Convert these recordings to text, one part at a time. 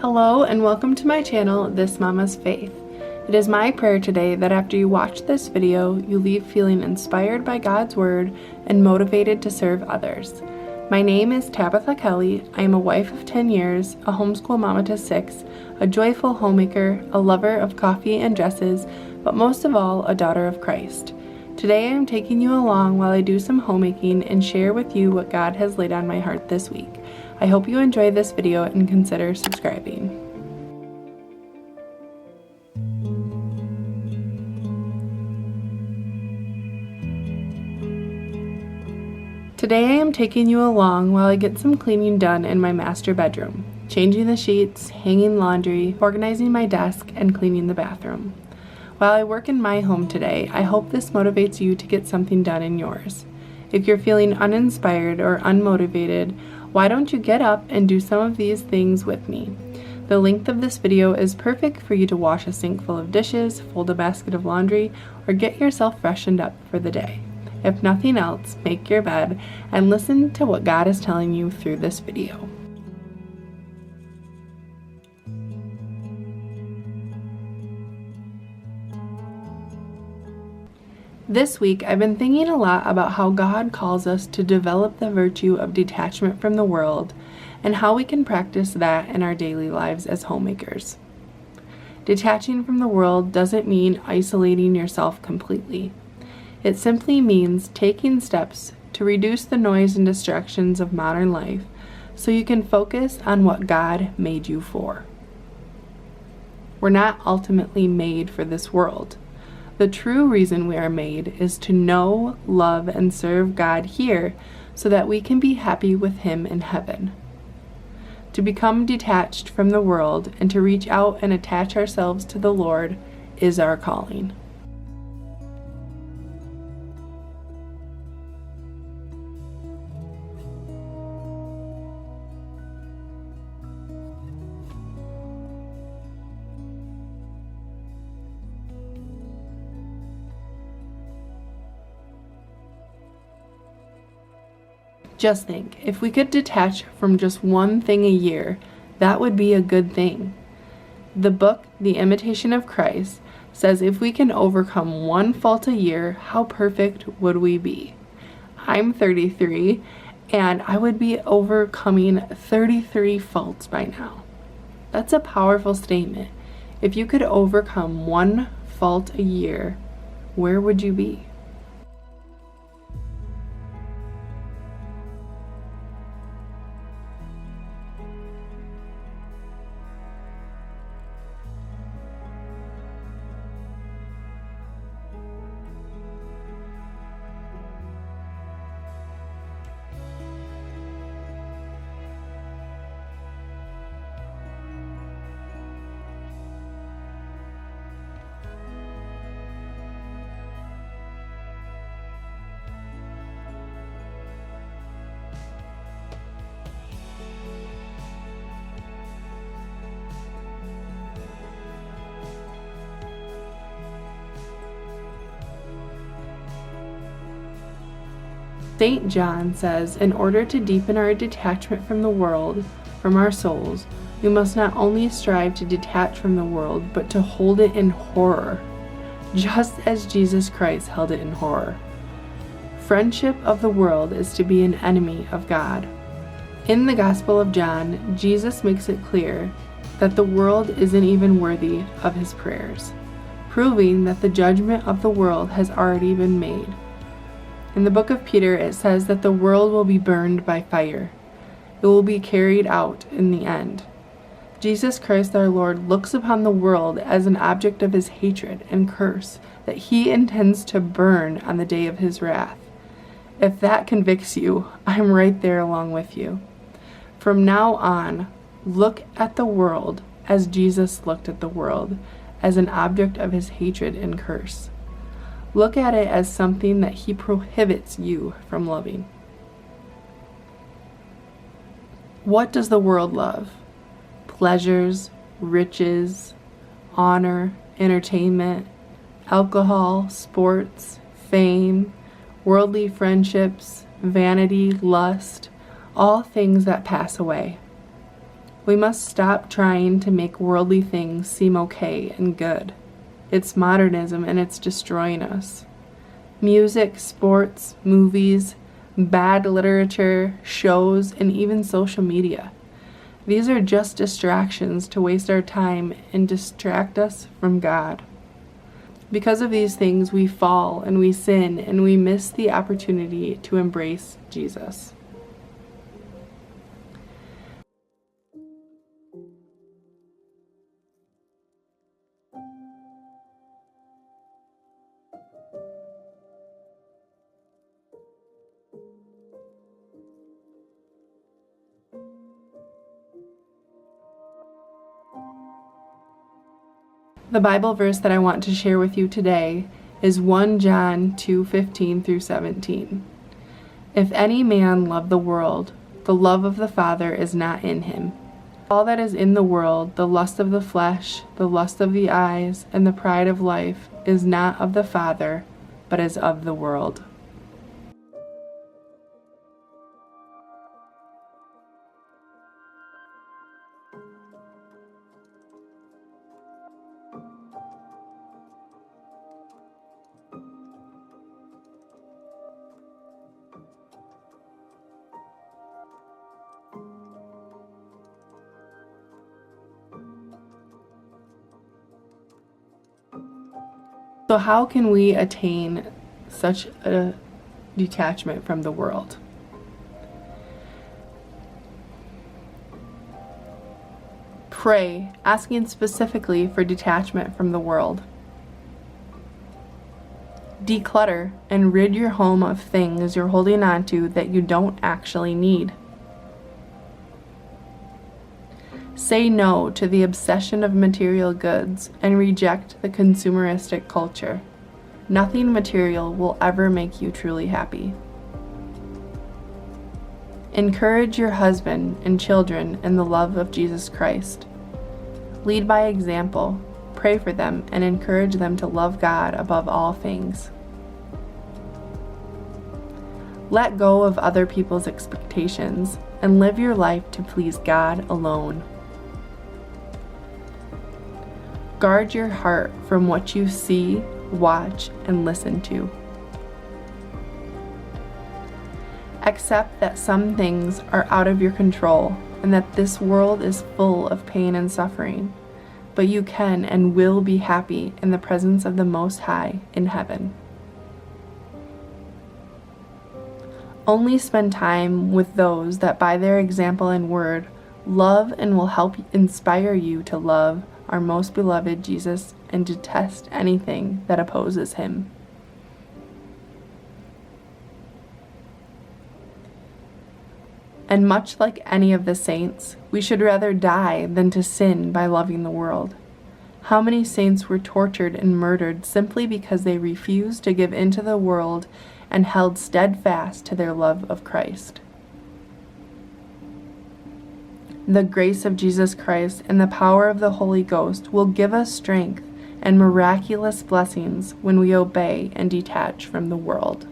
Hello and welcome to my channel, This Mama's Faith. It is my prayer today that after you watch this video, you leave feeling inspired by God's Word and motivated to serve others. My name is Tabitha Kelly. I am a wife of 10 years, a homeschool mama to 6, a joyful homemaker, a lover of coffee and dresses, but most of all, a daughter of Christ. Today I am taking you along while I do some homemaking and share with you what God has laid on my heart this week. I hope you enjoy this video and consider subscribing. Today I am taking you along while I get some cleaning done in my master bedroom, changing the sheets, hanging laundry, organizing my desk, and cleaning the bathroom. While I work in my home today, I hope this motivates you to get something done in yours. If you're feeling uninspired or unmotivated, why don't you get up and do some of these things with me? The length of this video is perfect for you to wash a sink full of dishes, fold a basket of laundry, or get yourself freshened up for the day. If nothing else, make your bed and listen to what God is telling you through this video. This week, I've been thinking a lot about how God calls us to develop the virtue of detachment from the world and how we can practice that in our daily lives as homemakers. Detaching from the world doesn't mean isolating yourself completely. It simply means taking steps to reduce the noise and distractions of modern life so you can focus on what God made you for. We're not ultimately made for this world. The true reason we are made is to know, love, and serve God here so that we can be happy with Him in heaven. To become detached from the world and to reach out and attach ourselves to the Lord is our calling. Just think, if we could detach from just one thing a year, that would be a good thing. The book, The Imitation of Christ, says if we can overcome one fault a year, how perfect would we be? I'm 33, and I would be overcoming 33 faults by now. That's a powerful statement. If you could overcome one fault a year, where would you be? St. John says, in order to deepen our detachment from the world, from our souls, we must not only strive to detach from the world, but to hold it in horror, just as Jesus Christ held it in horror. Friendship of the world is to be an enemy of God. In the Gospel of John, Jesus makes it clear that the world isn't even worthy of His prayers, proving that the judgment of the world has already been made. In the book of Peter, it says that the world will be burned by fire. It will be carried out in the end. Jesus Christ our Lord looks upon the world as an object of His hatred and curse that He intends to burn on the day of His wrath. If that convicts you, I'm right there along with you. From now on, look at the world as Jesus looked at the world, as an object of His hatred and curse. Look at it as something that He prohibits you from loving. What does the world love? Pleasures, riches, honor, entertainment, alcohol, sports, fame, worldly friendships, vanity, lust, all things that pass away. We must stop trying to make worldly things seem okay and good. It's modernism and it's destroying us. Music, sports, movies, bad literature, shows, and even social media. These are just distractions to waste our time and distract us from God. Because of these things, we fall and we sin and we miss the opportunity to embrace Jesus. The Bible verse that I want to share with you today is 1 John 2:15 through 17. If any man love the world, the love of the Father is not in him. All that is in the world, the lust of the flesh, the lust of the eyes, and the pride of life, is not of the Father, but is of the world. So how can we attain such a detachment from the world? Pray, asking specifically for detachment from the world. Declutter and rid your home of things you're holding on to that you don't actually need. Say no to the obsession of material goods and reject the consumeristic culture. Nothing material will ever make you truly happy. Encourage your husband and children in the love of Jesus Christ. Lead by example, pray for them, and encourage them to love God above all things. Let go of other people's expectations and live your life to please God alone. Guard your heart from what you see, watch, and listen to. Accept that some things are out of your control and that this world is full of pain and suffering, but you can and will be happy in the presence of the Most High in heaven. Only spend time with those that by their example and word love and will help inspire you to love our most beloved Jesus and detest anything that opposes him. And much like any of the saints, we should rather die than to sin by loving the world. How many saints were tortured and murdered simply because they refused to give in to the world and held steadfast to their love of Christ? The grace of Jesus Christ and the power of the Holy Ghost will give us strength and miraculous blessings when we obey and detach from the world.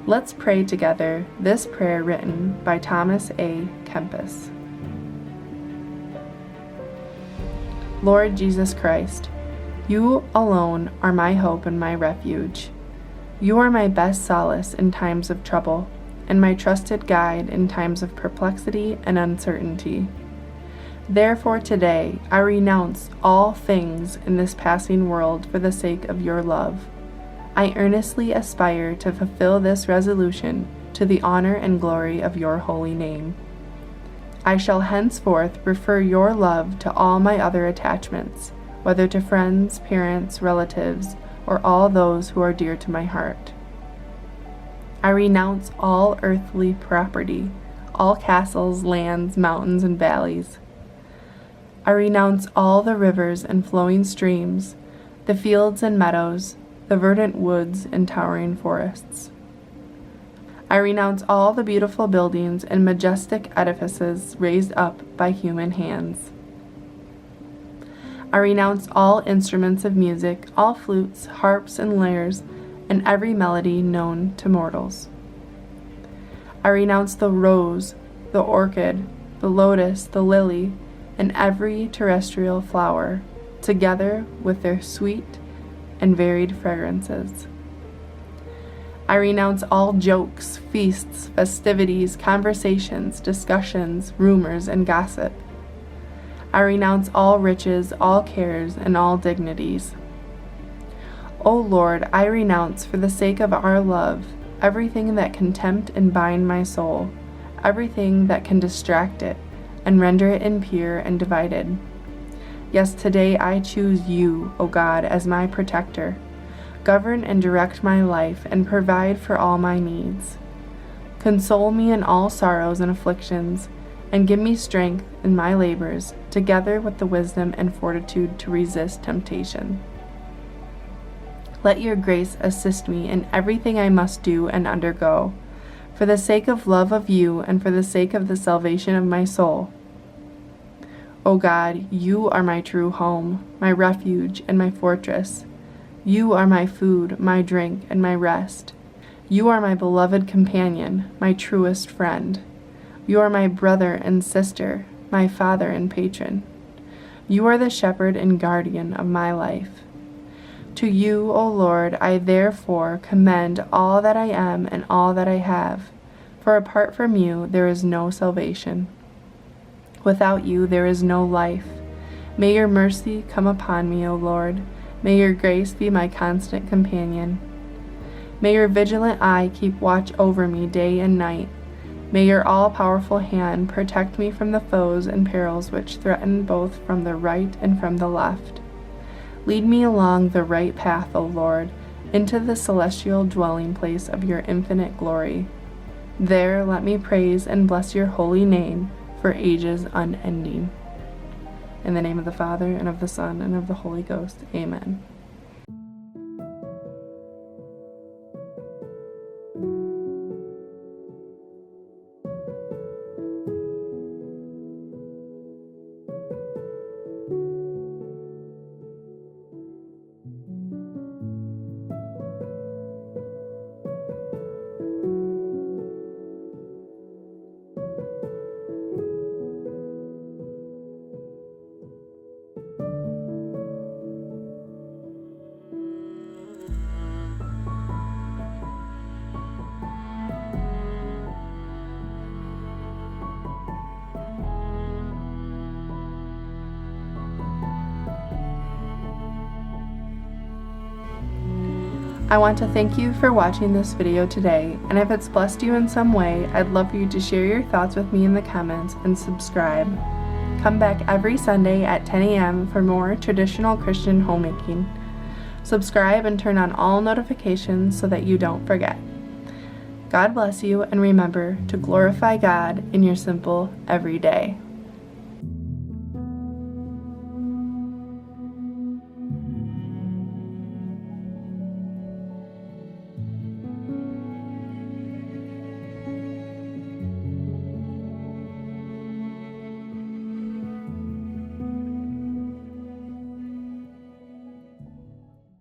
Let's pray together this prayer written by Thomas A. Kempis. Lord Jesus Christ, You alone are my hope and my refuge. You are my best solace in times of trouble, and my trusted guide in times of perplexity and uncertainty. Therefore today I renounce all things in this passing world for the sake of your love. I earnestly aspire to fulfill this resolution to the honor and glory of your holy name. I shall henceforth prefer your love to all my other attachments, whether to friends, parents, relatives, or all those who are dear to my heart. I renounce all earthly property, all castles, lands, mountains, and valleys. I renounce all the rivers and flowing streams, the fields and meadows, the verdant woods and towering forests. I renounce all the beautiful buildings and majestic edifices raised up by human hands. I renounce all instruments of music, all flutes, harps, and lyres, and every melody known to mortals. I renounce the rose, the orchid, the lotus, the lily, and every terrestrial flower, together with their sweet and varied fragrances. I renounce all jokes, feasts, festivities, conversations, discussions, rumors, and gossip. I renounce all riches, all cares, and all dignities. O Lord, I renounce for the sake of our love everything that can tempt and bind my soul, everything that can distract it and render it impure and divided. Yes, today I choose you, O God, as my protector. Govern and direct my life and provide for all my needs. Console me in all sorrows and afflictions, and give me strength in my labors, together with the wisdom and fortitude to resist temptation. Let your grace assist me in everything I must do and undergo, for the sake of love of you and for the sake of the salvation of my soul. O God, you are my true home, my refuge and my fortress. You are my food, my drink, and my rest. You are my beloved companion, my truest friend. You are my brother and sister, my father and patron. You are the shepherd and guardian of my life. To you, O Lord, I therefore commend all that I am and all that I have, for apart from you there is no salvation. Without you there is no life. May your mercy come upon me, O Lord. May your grace be my constant companion. May your vigilant eye keep watch over me day and night. May your all-powerful hand protect me from the foes and perils which threaten both from the right and from the left. Lead me along the right path, O Lord, into the celestial dwelling place of your infinite glory. There let me praise and bless your holy name for ages unending. In the name of the Father, and of the Son, and of the Holy Ghost. Amen. I want to thank you for watching this video today, and if it's blessed you in some way, I'd love for you to share your thoughts with me in the comments and subscribe. Come back every Sunday at 10 a.m. for more traditional Christian homemaking. Subscribe and turn on all notifications so that you don't forget. God bless you, and remember to glorify God in your simple everyday.